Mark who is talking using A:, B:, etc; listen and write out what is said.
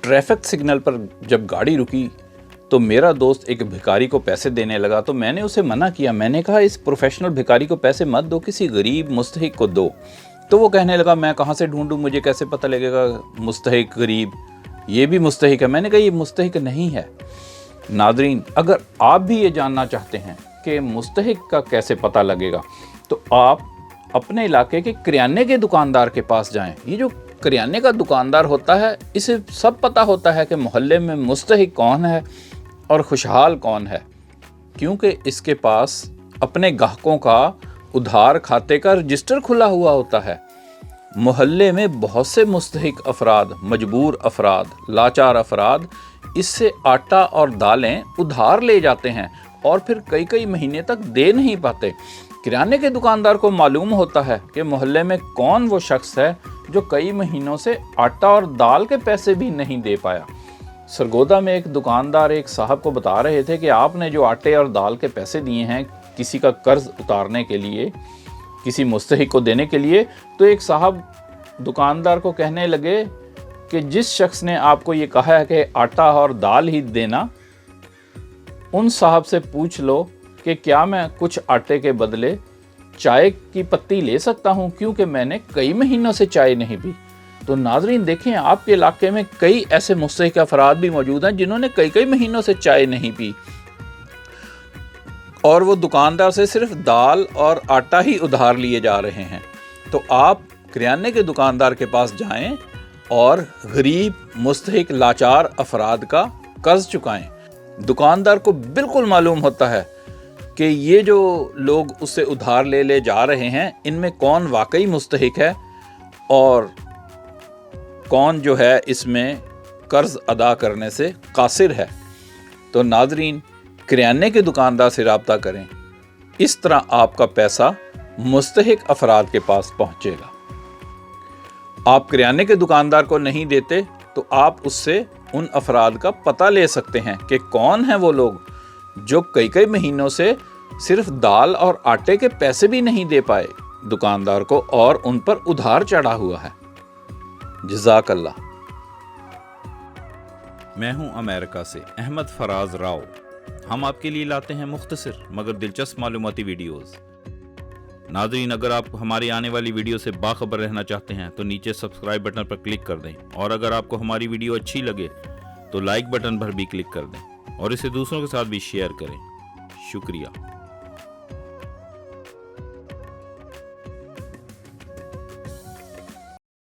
A: Traffic signal पर जब गाड़ी रुकी तो मेरा दोस्त एक भिखारी को पैसे देने लगा, तो मैंने उसे मना किया। मैंने कहा इस प्रोफेशनल भिखारी को पैसे मत दो, किसी गरीब मुस्तहिक को दो। तो वो कहने लगा मैं कहाँ से ढूंढूं, मुझे कैसे पता लगेगा मुस्तहिक गरीब, ये भी मुस्तहिक है। मैंने कहा ये मुस्तहिक नहीं है। नादरीन, अगर आप भी ये जानना चाहते हैं कि मुस्तहिक का कैसे पता लगेगा, तो आप अपने इलाके के किराने के दुकानदार के पास जाएं। ये जो किराने का दुकानदार होता है, इसे सब पता होता है कि मोहल्ले में मुस्तहिक कौन है और खुशहाल कौन है, क्योंकि इसके पास अपने ग्राहकों का उधार खाते का रजिस्टर खुला हुआ होता है। मोहल्ले में बहुत से मुस्तहिक अफराद, मजबूर अफराद, लाचार अफराद इससे आटा और दालें उधार ले जाते हैं और फिर कई कई महीने तक दे नहीं पाते। किराने के दुकानदार को मालूम होता है कि मोहल्ले में कौन वो शख्स है जो कई महीनों से आटा और दाल के पैसे भी नहीं दे पाया। सरगोदा में एक दुकानदार एक साहब को बता रहे थे कि आपने जो आटे और दाल के पैसे दिए हैं किसी का कर्ज उतारने के लिए, किसी मुस्तहिक को देने के लिए, तो एक साहब दुकानदार को कहने लगे कि जिस शख्स ने आपको ये कहा है कि आटा और दाल ही देना, उन साहब से पूछ लो कि क्या मैं कुछ आटे के बदले चाय की पत्ती ले सकता हूं, क्योंकि मैंने कई महीनों से चाय नहीं पी। तो नाजरीन देखें, आपके इलाके में कई ऐसे मुस्तहिक अफराद भी मौजूद हैं जिन्होंने कई कई महीनों से चाय नहीं पी और वो दुकानदार से सिर्फ दाल और आटा ही उधार लिए जा रहे हैं। तो आप किराने के दुकानदार के पास जाएं और गरीब, मुस्तहिक, लाचार अफराद का कर्ज चुकाएं। दुकानदार को बिल्कुल मालूम होता है कि ये जो लोग उससे उधार ले जा रहे हैं, इनमें कौन वाकई मुस्तहिक है और कौन जो है इसमें कर्ज अदा करने से कासिर है। तो नाजरीन, किराने के दुकानदार से रब्ता करें, इस तरह आपका पैसा मुस्तहिक अफराद के पास पहुंचेगा। आप किराने के दुकानदार को नहीं देते तो आप उससे उन अफराद का पता ले सकते हैं कि कौन हैं वो लोग जो कई कई महीनों से सिर्फ दाल और आटे के पैसे भी नहीं दे पाए दुकानदार को और उन पर उधार चढ़ा हुआ है। जज़ाकल्लाह।
B: मैं हूं अमेरिका से अहमद फराज राव। हम आपके लिए लाते हैं मुख्तसर मगर दिलचस्प मालूमाती वीडियोस। नाज़रीन, अगर आप हमारी आने वाली वीडियो से बाखबर रहना चाहते हैं तो नीचे सब्सक्राइब बटन पर क्लिक कर दें, और अगर आपको हमारी वीडियो अच्छी लगे तो लाइक बटन पर भी क्लिक कर दें और इसे दूसरों के साथ भी शेयर करें। शुक्रिया।